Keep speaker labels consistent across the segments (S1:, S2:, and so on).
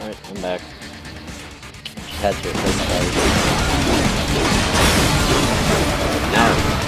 S1: Alright, I'm back. Just had to replace those. No.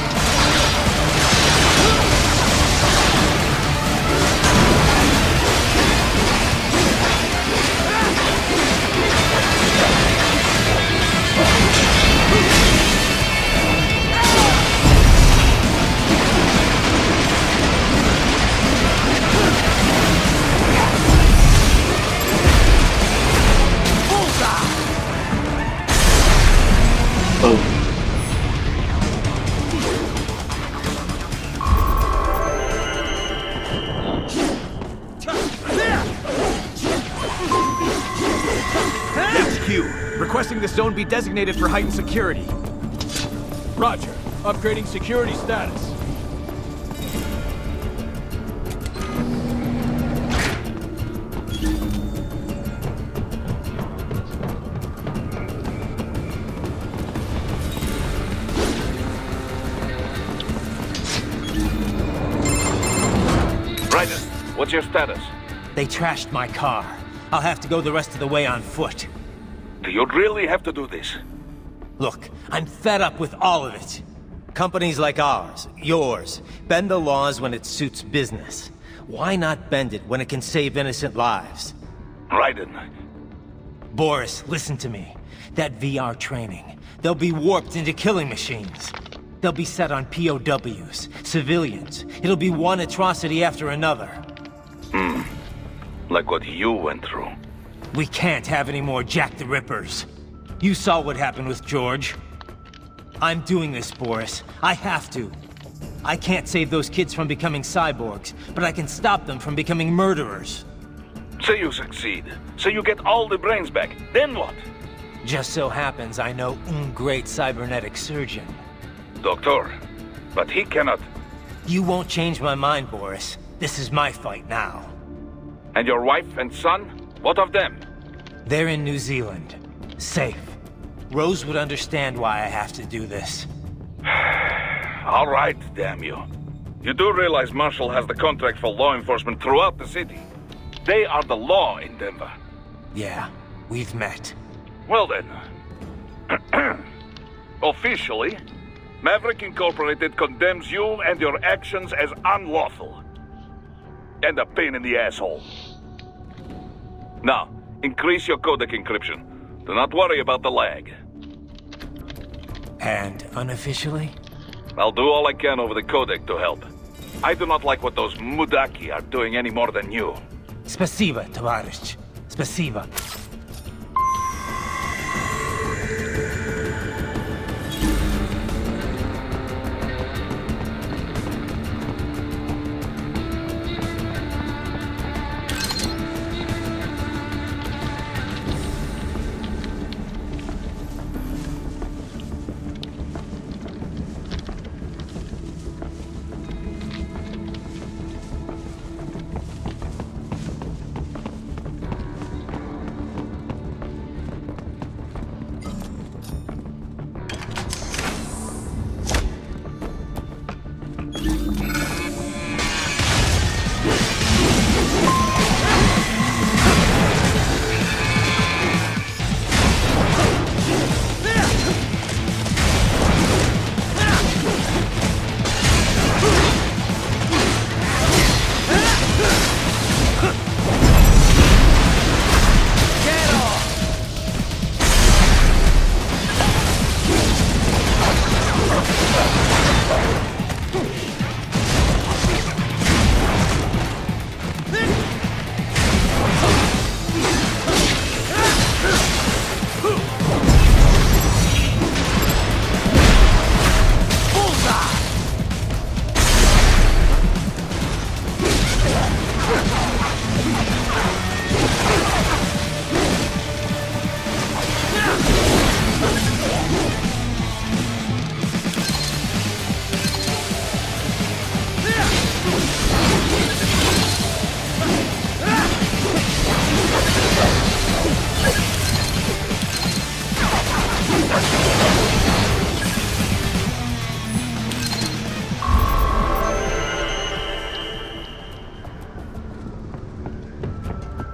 S2: Requesting this zone be designated for heightened security. Roger. Upgrading security status.
S3: Raiden, what's your status?
S4: They trashed my car. I'll have to go the rest of the way on foot.
S3: Do you really have to do this?
S4: Look, I'm fed up with all of it. Companies like ours, yours, bend the laws when it suits business. Why not bend it when it can save innocent lives?
S3: Raiden.
S4: Boris, listen to me. That VR training, they'll be warped into killing machines. They'll be set on POWs, civilians. It'll be one atrocity after another.
S3: Like what you went through.
S4: We can't have any more Jack the Rippers. You saw what happened with George. I'm doing this, Boris. I have to. I can't save those kids from becoming cyborgs, but I can stop them from becoming murderers.
S3: Say you succeed. Say you get all the brains back. Then what?
S4: Just so happens I know great cybernetic surgeon.
S3: Doctor. But he cannot...
S4: You won't change my mind, Boris. This is my fight now.
S3: And your wife and son? What of them?
S4: They're in New Zealand. Safe. Rose would understand why I have to do this.
S3: All right, damn you. You do realize Marshall has the contract for law enforcement throughout the city. They are the law in Denver.
S4: Yeah, we've met.
S3: Well then. Officially, Maverick Incorporated condemns you and your actions as unlawful. And a pain in the asshole. Now, increase your codec encryption. Do not worry about the lag.
S4: And unofficially?
S3: I'll do all I can over the codec to help. I do not like what those Mudaki are doing any more than you.
S4: Spasiba, Tavarish. Spasiba.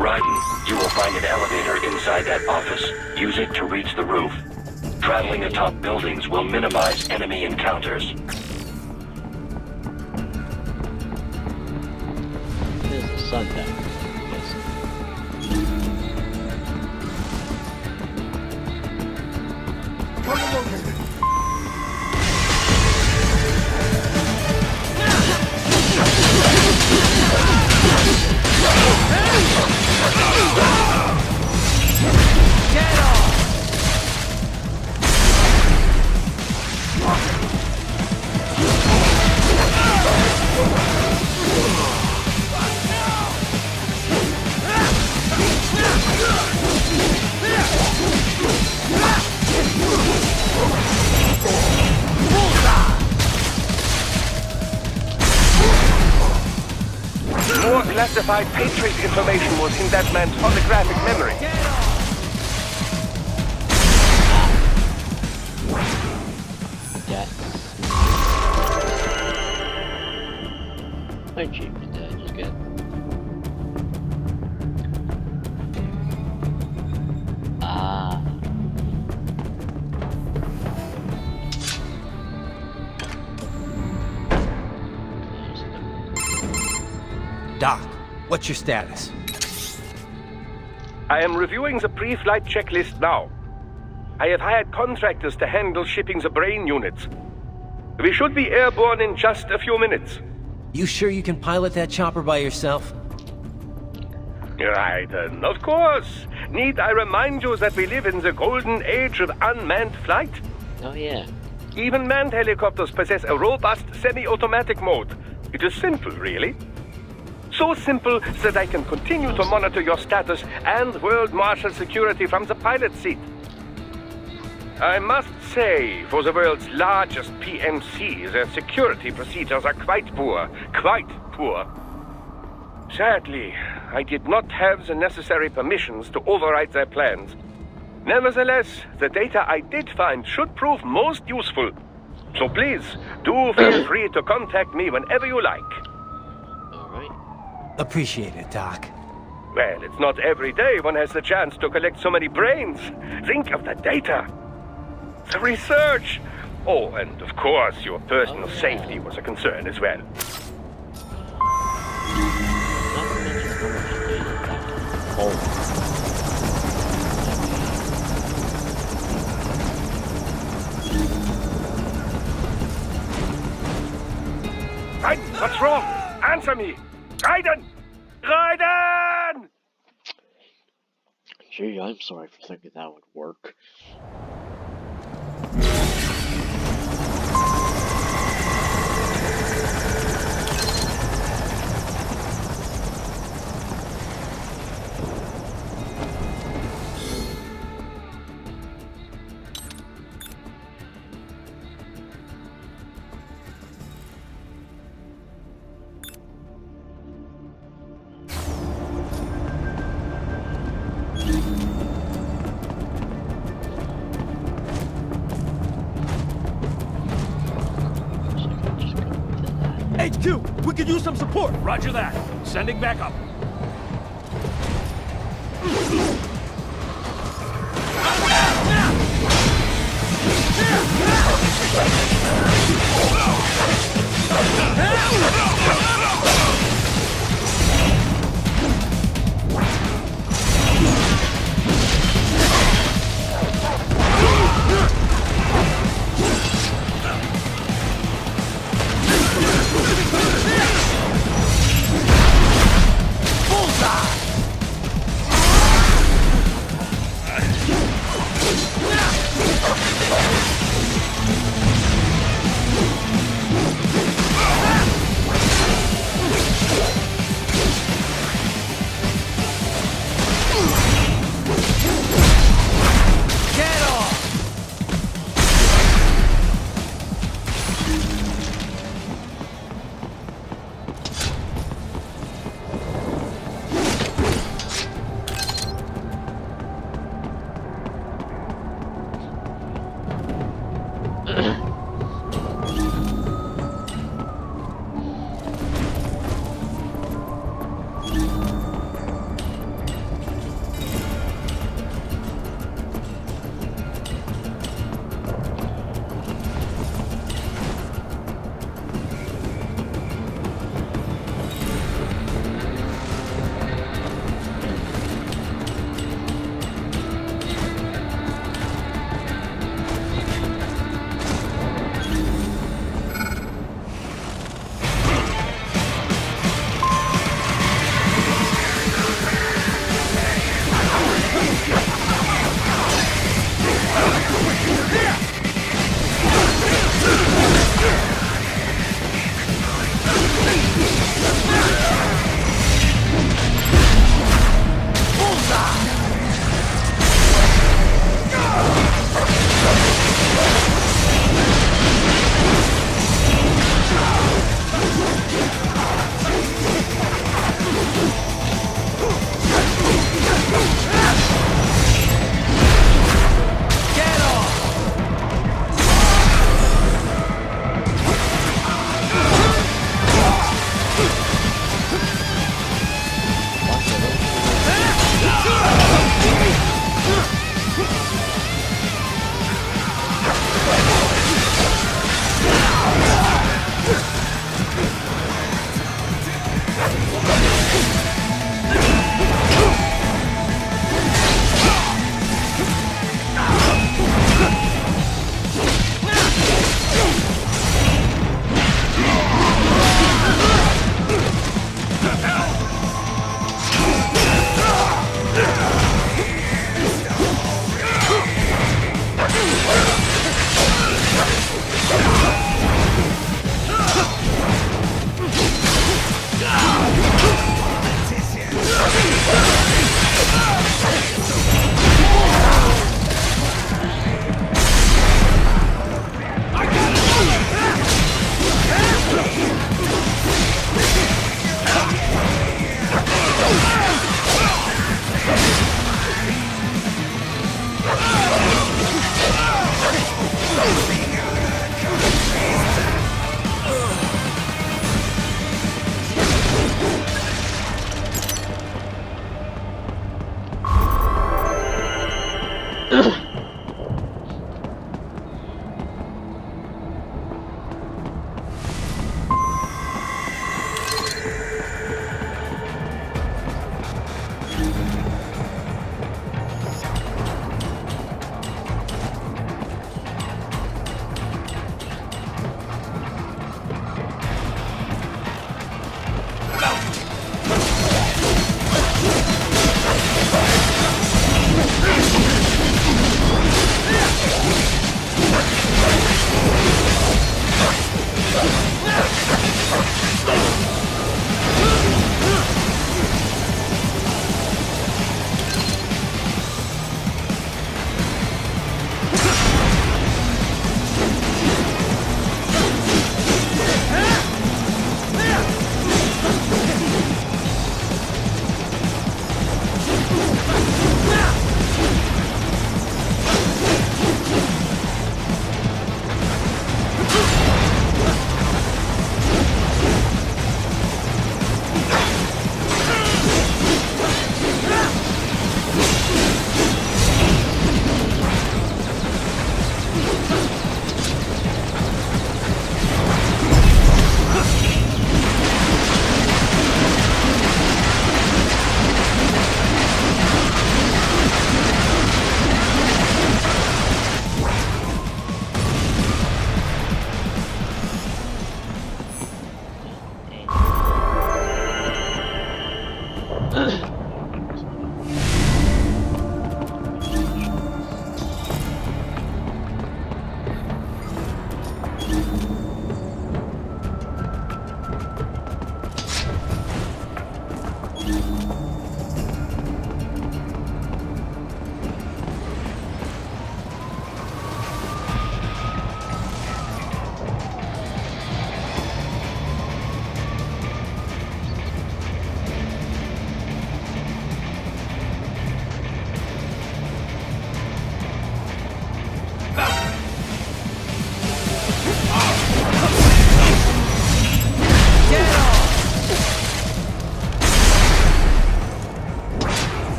S5: Raiden, you will find an elevator inside that office. Use it to reach the roof. Traveling atop buildings will minimize enemy encounters.
S1: There's the sun down there, I guess.
S6: More classified Patriot information was in that man's holographic memory.
S1: Yes. My achievement is good. Ah.
S4: Doc, what's your status?
S6: I am reviewing the pre-flight checklist now. I have hired contractors to handle shipping the brain units. We should be airborne in just a few minutes.
S4: You sure you can pilot that chopper by yourself?
S6: Raiden, of course. Need I remind you that we live in the golden age of unmanned flight?
S1: Oh yeah.
S6: Even manned helicopters possess a robust semi-automatic mode. It is simple, really. So simple that I can continue to monitor your status and world marshal security from the pilot seat. I must say, for the world's largest PMC, their security procedures are quite poor. Quite poor. Sadly, I did not have the necessary permissions to override their plans. Nevertheless, the data I did find should prove most useful. So please, do feel free to contact me whenever you like.
S1: Alright.
S4: Appreciate it, Doc.
S6: Well, it's not every day one has the chance to collect so many brains. Think of the data. The research. Oh, and of course, your personal safety was a concern as well.
S1: Not to mention how much data that holds.
S6: Raiden, what's wrong? Answer me! Raiden! Raiden!
S1: Gee, I'm sorry for thinking that would work.
S2: HQ, we could use some support. Roger that. Sending backup.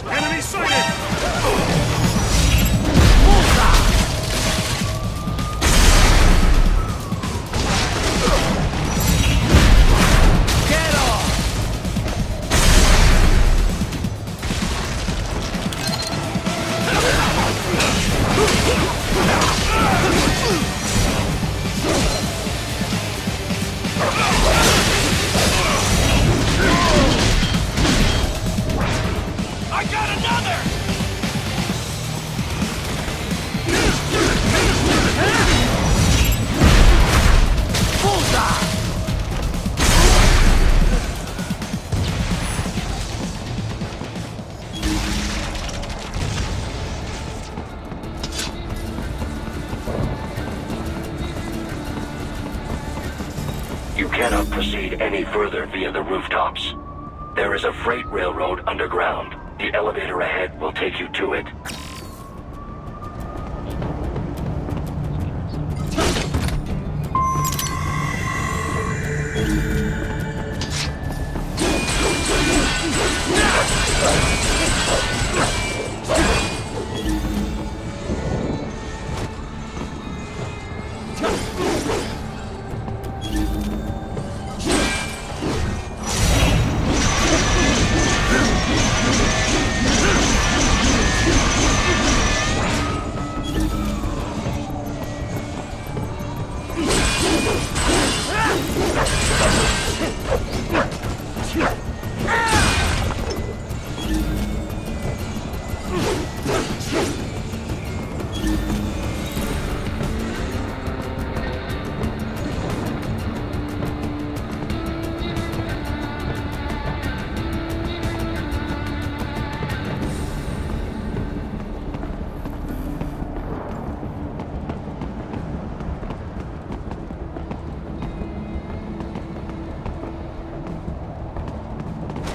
S2: Enemy sighted! I got another! Bullseye!
S5: You cannot proceed any further via the rooftops. There is a freight railroad underground. The elevator ahead will take you to it.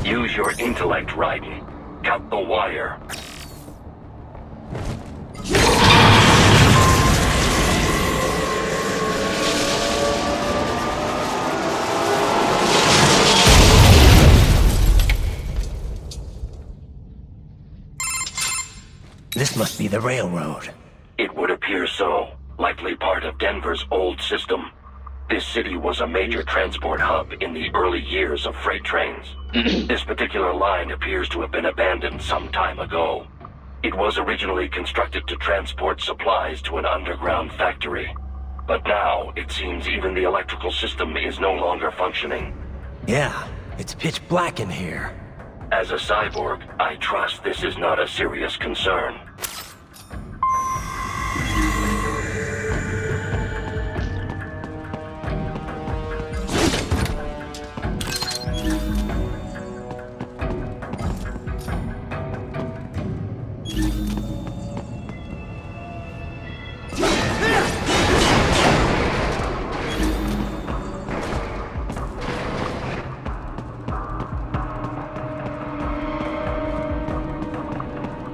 S5: Use your intellect, Raiden. Count the wire.
S4: This must be the railroad.
S5: It would appear so. Likely part of Denver's old system. This city was a major transport hub in the early years of freight trains. This particular line appears to have been abandoned some time ago. It was originally constructed to transport supplies to an underground factory. But now, it seems even the electrical system is no longer functioning.
S4: Yeah, it's pitch black in here.
S5: As a cyborg, I trust this is not a serious concern.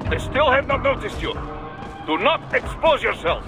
S3: I still have not noticed you. Do not expose yourself.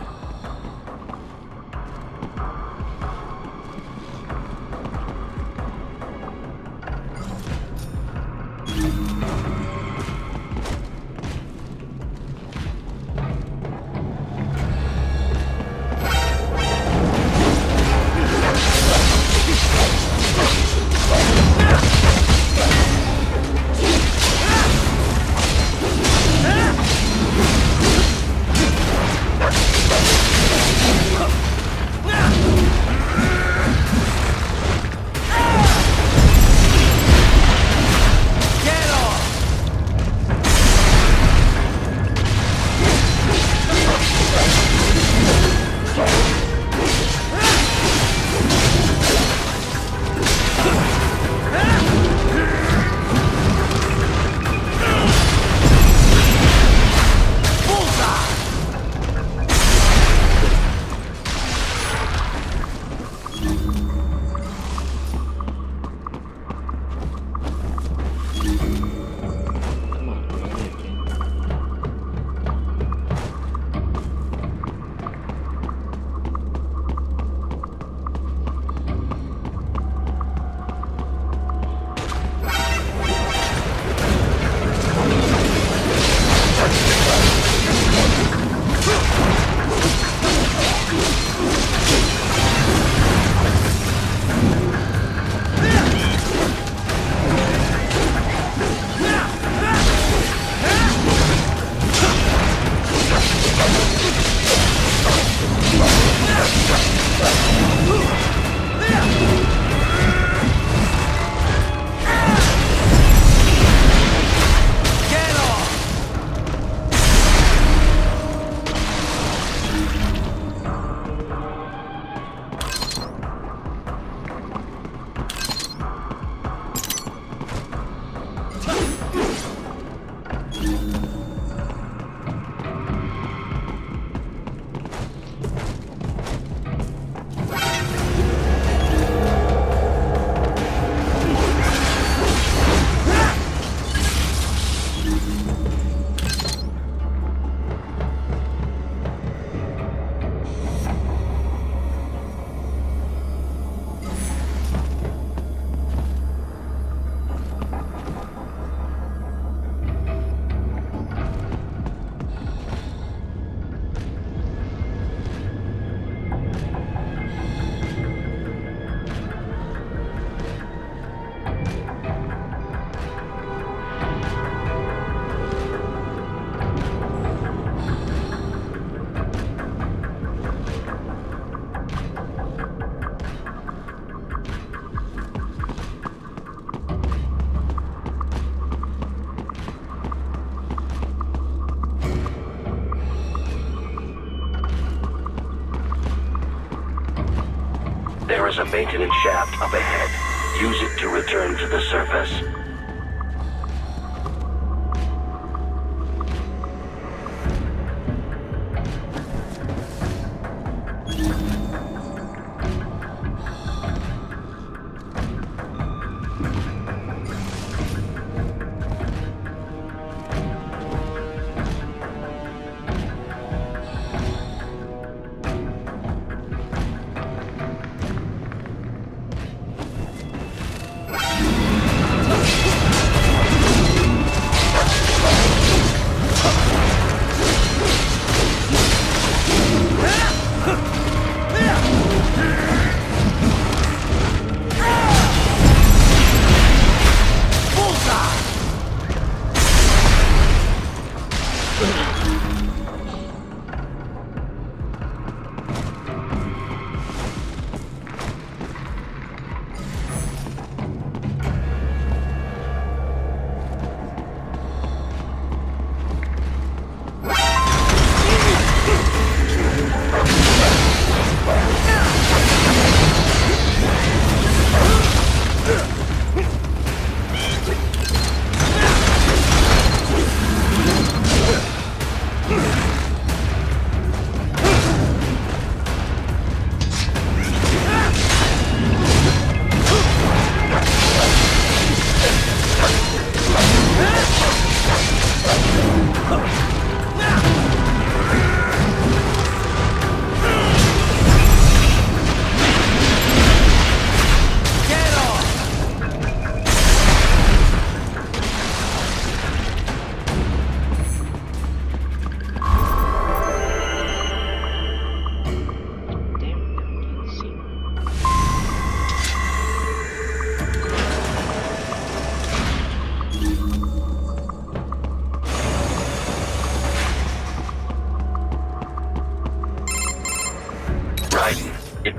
S5: There is a maintenance shaft up ahead. Use it to return to the surface.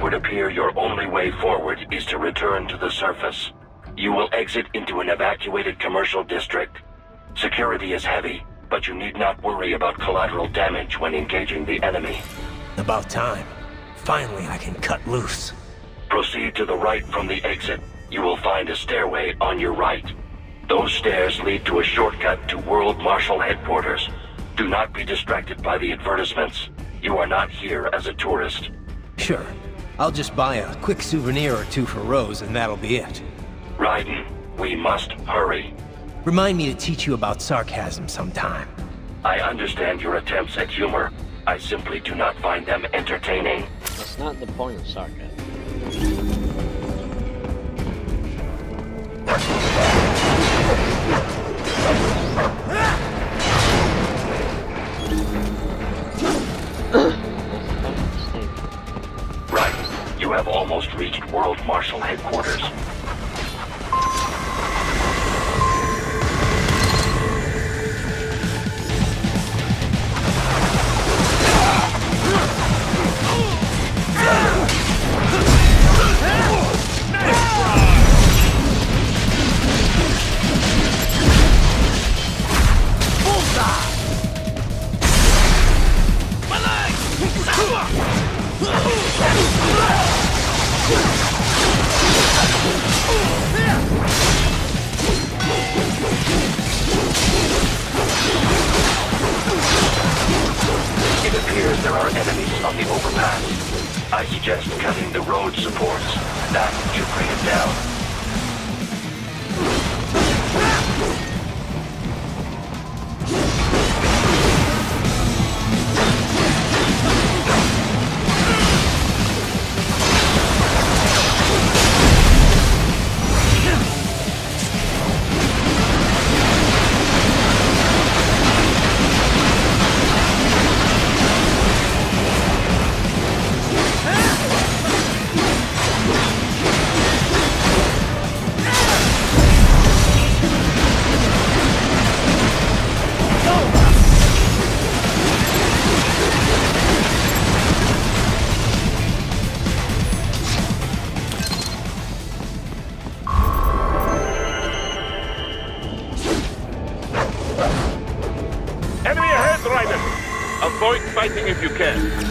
S5: would appear your only way forward is to return to the surface. You will exit into an evacuated commercial district. Security is heavy, but you need not worry about collateral damage when engaging the enemy.
S4: About time. Finally, I can cut loose.
S5: Proceed to the right from the exit. You will find a stairway on your right. Those stairs lead to a shortcut to World Marshal Headquarters. Do not be distracted by the advertisements. You are not here as a tourist.
S4: Sure. I'll just buy a quick souvenir or two for Rose, and that'll be it.
S5: Raiden, we must hurry.
S4: Remind me to teach you about sarcasm sometime.
S5: I understand your attempts at humor. I simply do not find them entertaining.
S1: That's not the point of sarcasm.
S5: Right, you have almost reached World Marshal Headquarters. It appears there are enemies on the overpass. I suggest cutting the road supports. That should bring it down.
S3: Enemy ahead, Raiden! Avoid fighting if you can.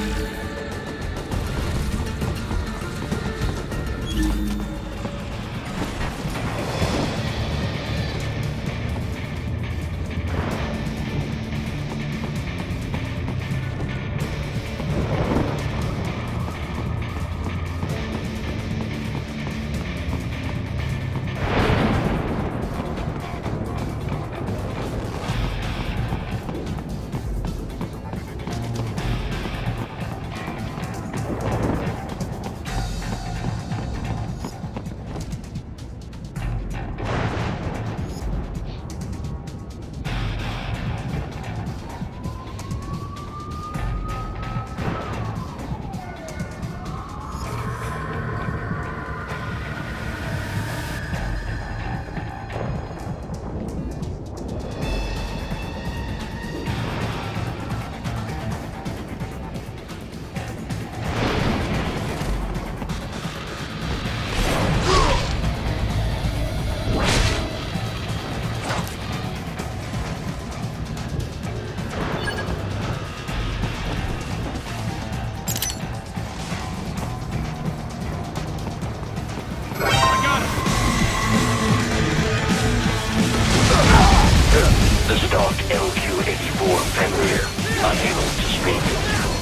S3: The stock LQ-84 Fenrir, unable to speak.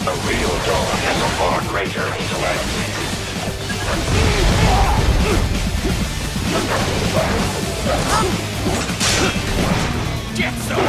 S3: A real dog has a far greater intellect. Get some!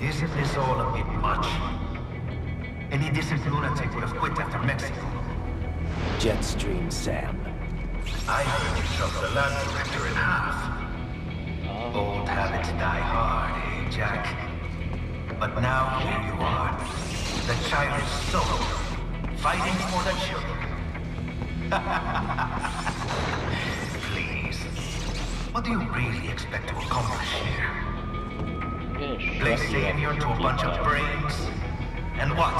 S7: Isn't this all a bit much? Any decent lunatic would have quit after Mexico.
S8: Jetstream Sam.
S7: I heard you shot the land director in half. Old habits die hard, eh, Jack? But now here you are. The child's soul, fighting for the children. Please. What do you really expect to accomplish here? Play savior to a bunch of brains? And what?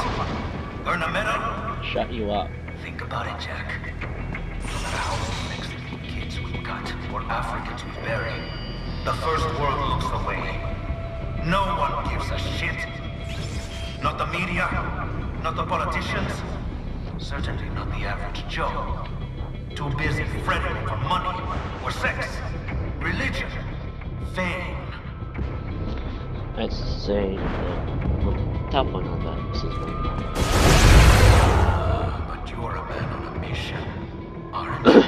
S7: Earn a medal?
S1: Shut you up.
S7: Think about it, Jack. No matter how many Mexican kids we've got, or Africans we bury, the first world looks away. No one gives a shit. Not the media, not the politicians, certainly not the average Joe. Too busy fretting for money, or sex, religion, fame.
S1: I'd say the top one on that is
S7: But you're a man on a mission, aren't you?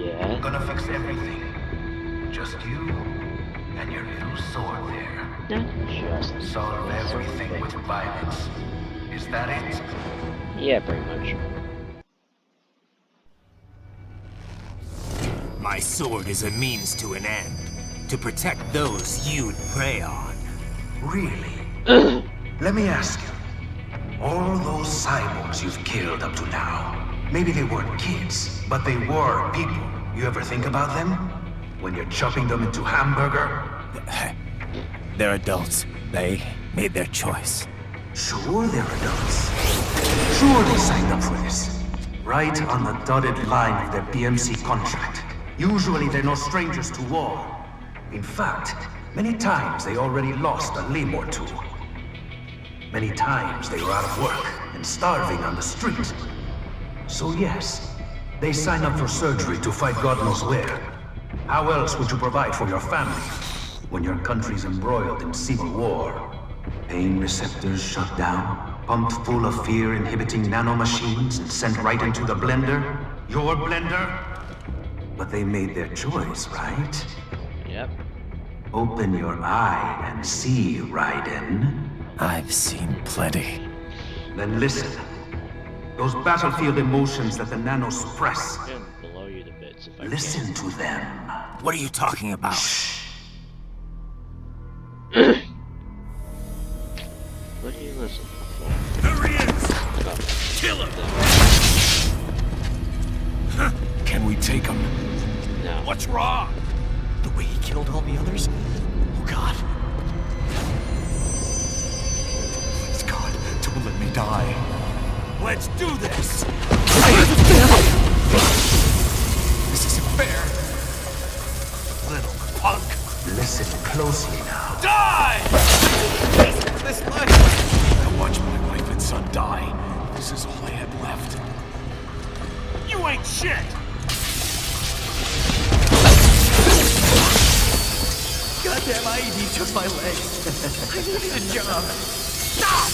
S1: yeah.
S7: Gonna fix everything. Just you and your little sword there.
S1: Not just
S7: Solve everything with violence. Is that it?
S1: Yeah, pretty much.
S4: My sword is a means to an end. To protect those you'd prey on.
S7: Really? Let me ask you. All those cyborgs you've killed up to now, maybe they weren't kids, but they were people. You ever think about them? When you're chopping them into hamburger?
S4: They're adults. They made their choice.
S7: Sure they're adults. Sure they signed up for this. Right on the dotted line of their BMC contract. Usually they're no strangers to war. In fact, many times they already lost a limb or two. Many times they were out of work and starving on the street. So yes, they sign up for surgery to fight God knows where. How else would you provide for your family when your country's embroiled in civil war? Pain receptors shut down, pumped full of fear-inhibiting nanomachines and sent right into the blender? Your blender? But they made their choice, right?
S1: Yep.
S7: Open your eye and see, Raiden.
S4: I've seen plenty.
S7: Then listen. Those battlefield emotions that the nanos suppress.
S1: I'm gonna blow you to bits if I
S7: Listen to them.
S4: What are you talking about?
S1: What do you listen for?
S2: There he is! Kill him!
S8: Can we take him?
S1: No.
S2: What's wrong?
S8: The way he killed all the others? Oh God. Please God, don't let me die.
S2: Let's do this!
S8: This isn't fair.
S2: Little punk!
S7: Listen closely now.
S2: Die! This life!
S8: I watched my wife and son die. This is all I had left.
S2: You ain't shit!
S8: Goddamn IED took my leg. I needed a job.
S2: Stop!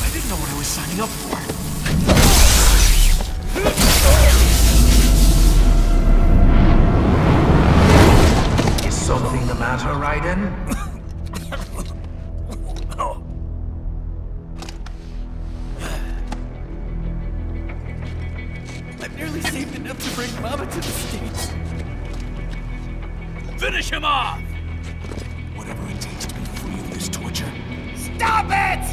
S8: I didn't know what I was signing up for.
S7: Is something the matter, Raiden?
S8: I've nearly saved enough to bring Mama to the States.
S2: Finish him off!
S8: Whatever it takes to be free of this torture.
S2: Stop it!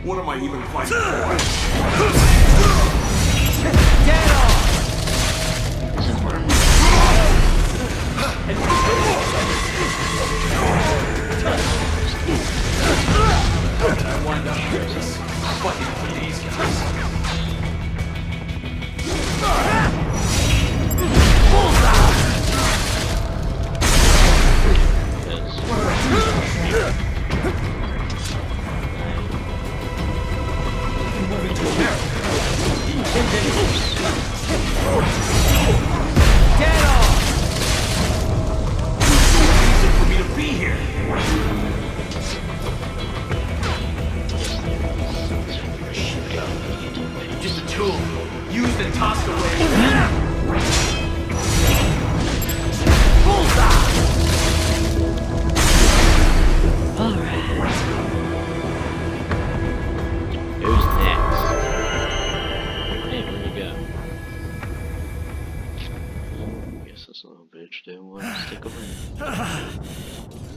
S8: What am I even fighting for?
S2: Get off! I wind up here just fighting for these guys. Get off! Reason for me to be here. Just a tool, used and tossed away.
S1: Son of a bitch didn't want to stick around.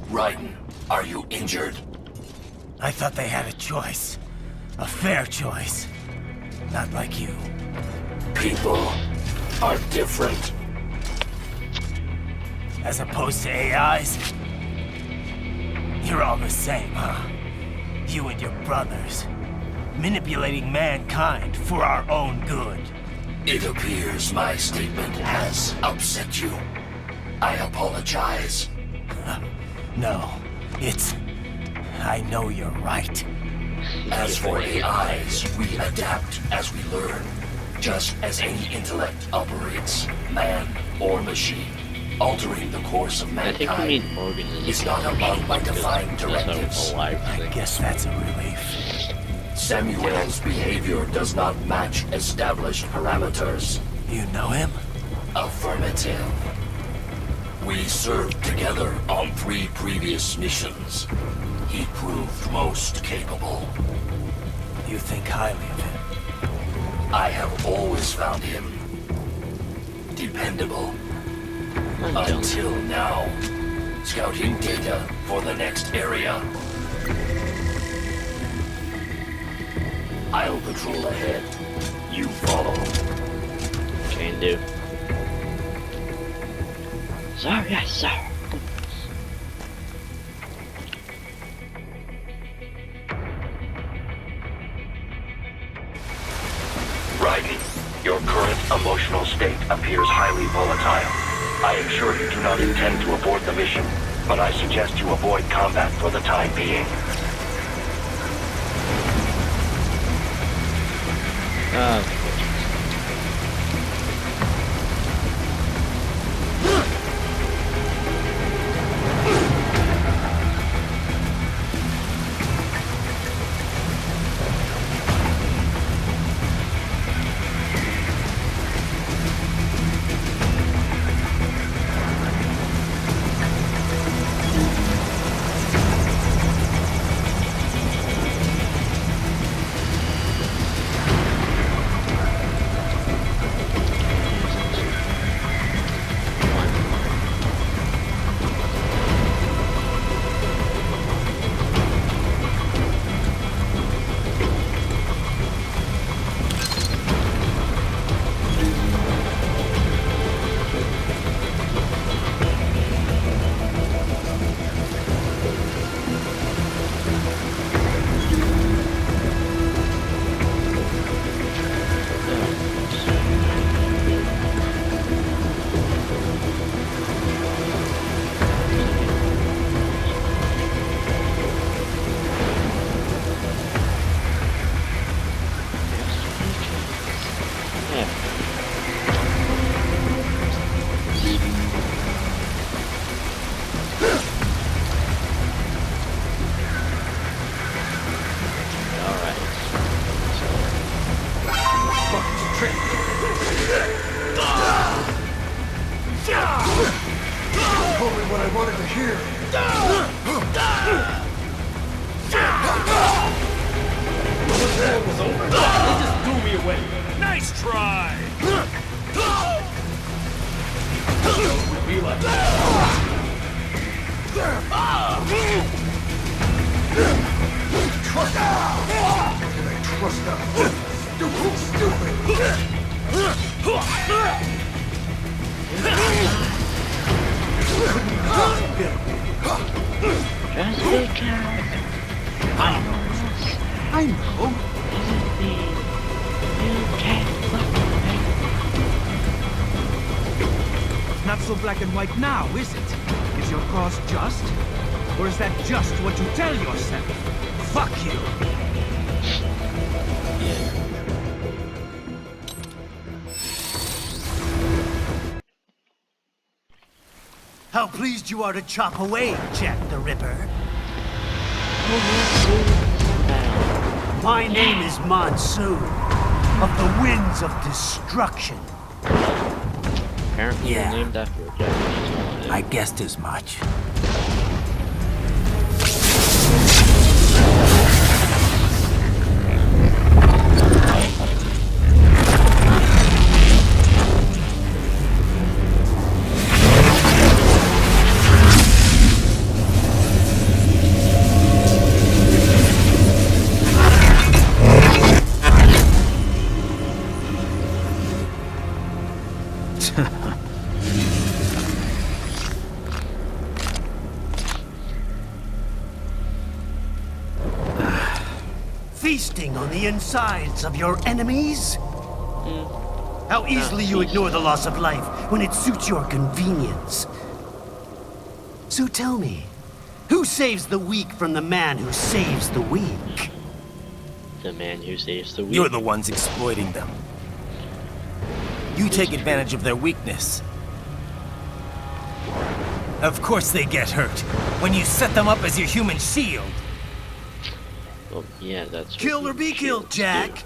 S5: Raiden, are you injured?
S4: I thought they had a choice. A fair choice. Not like you.
S5: People are different.
S4: As opposed to AIs? You're all the same, huh? You and your brothers. Manipulating mankind for our own good.
S5: It appears my statement has upset you. I apologize.
S4: No, it's... I know you're right.
S5: As for AIs, we adapt as we learn. Just as any intellect operates, man or machine. Altering the course of
S1: I think we
S5: mankind
S1: need organisms.
S5: is not among my defined directives.
S4: I guess that's a relief.
S5: Samuel's behavior does not match established parameters.
S4: You know him?
S5: Affirmative. We served together on 3 previous missions. He proved most capable.
S4: You think highly of him?
S5: I have always found him dependable. Until now. Scouting data for the next area. I'll patrol ahead. You follow.
S1: Can do. Sir, yes, sir.
S5: Raiden, your current emotional state appears highly volatile. I am sure you do not intend to abort the mission, but I suggest you avoid combat for the time being.
S7: Not so black and white now, is it? Is your cause just? Or is that just what you tell yourself? Fuck you!
S4: How pleased you are to chop away, Jack the Ripper. My name is Monsoon, of the Winds of Destruction.
S1: Apparently
S4: Yeah.
S1: named after a Japanese.
S4: I guessed as much.
S9: Feasting on the insides of your enemies? How easily you ignore the loss of life when it suits your convenience. So tell me, who saves the weak from the man who saves the weak?
S1: The man who saves the weak.
S4: You're the ones exploiting them. You take advantage of their weakness. Of course they get hurt when you set them up as your human shield.
S1: Well, yeah, that's what
S9: Kill or be
S1: shields
S9: killed,
S1: do.
S9: Jack.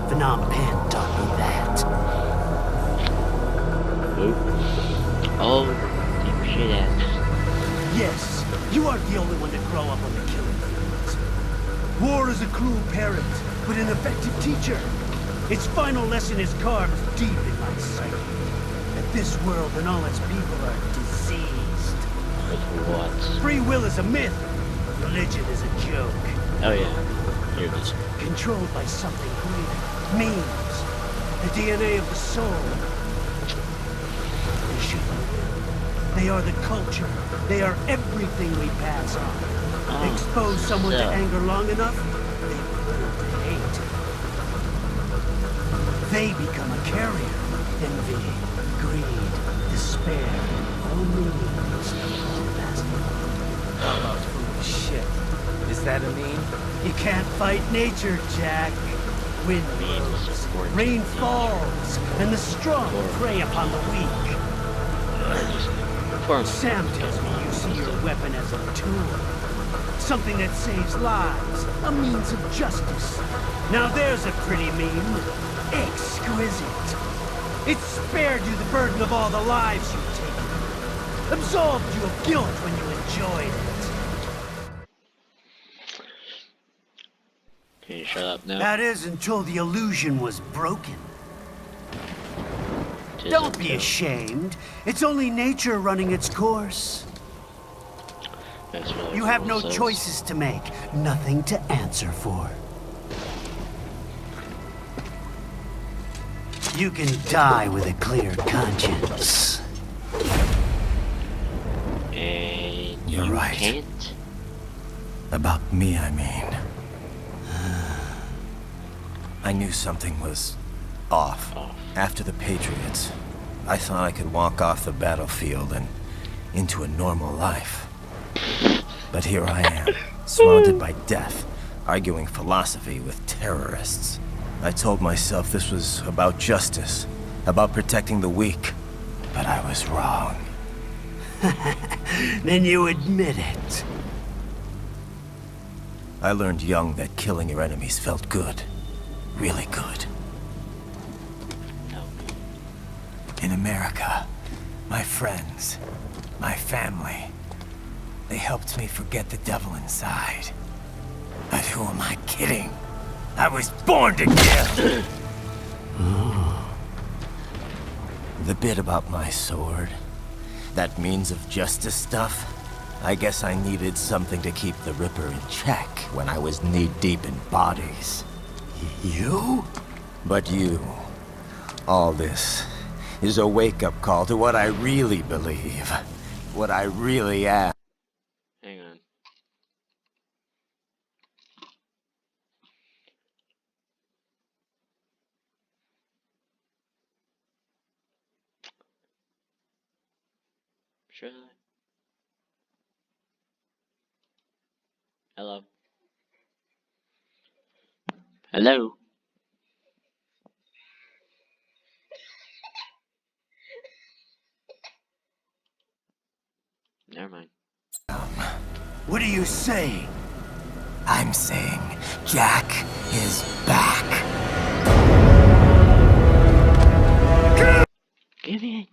S9: Phnom Penh taught me that.
S1: Who? Oh, deep shit ass.
S9: Yes, you aren't the only one to grow up on the killing fields. War is a cruel parent, but an effective teacher. Its final lesson is carved deep in my psyche. That this world and all its people are diseased.
S1: Like what?
S9: Free will is a myth. Religion is a joke.
S1: Oh yeah. Here it is.
S9: Controlled by something greater. Memes. The DNA of the soul. They are the culture. They are everything we pass on.
S1: Oh,
S9: Expose someone to
S1: so.
S9: anger long enough, they burn to hate. They become a carrier. Envy, greed, despair, all meaningless. How about foolish shit? Is that a meme? You can't fight nature, Jack. Wind blows, rain falls, and the strong prey upon the weak. Sam tells me you see your weapon as a tool. Something that saves lives, a means of justice. Now there's a pretty meme. Exquisite. It spared you the burden of all the lives you've taken. Absolved you of guilt when you enjoyed it.
S1: Can you shut up now?
S9: That is until the illusion was broken. Don't be ashamed. It's only nature running its course.
S1: That's what
S9: You have no
S1: everyone says.
S9: choices to make, nothing to answer for. You can die with a clear conscience.
S1: And
S4: You're
S1: you
S4: right.
S1: can't?
S4: About me, I mean. I knew something was off. After the Patriots, I thought I could walk off the battlefield and into a normal life. But here I am, surrounded by death, arguing philosophy with terrorists. I told myself this was about justice, about protecting the weak. But I was wrong.
S9: Then you admit it.
S4: I learned young that killing your enemies felt good. Really good. In America, my friends, my family, they helped me forget the devil inside. But who am I kidding? I was born to kill! The bit about my sword, that means of justice stuff, I guess I needed something to keep the Ripper in check when I was knee-deep in bodies.
S9: You?
S4: But you, all this, is a wake-up call to what I really believe. What I really am.
S1: Hang on. Should I? Hello? Hello? Never mind.
S9: What do you say?
S4: I'm saying Jack is back.
S1: Give me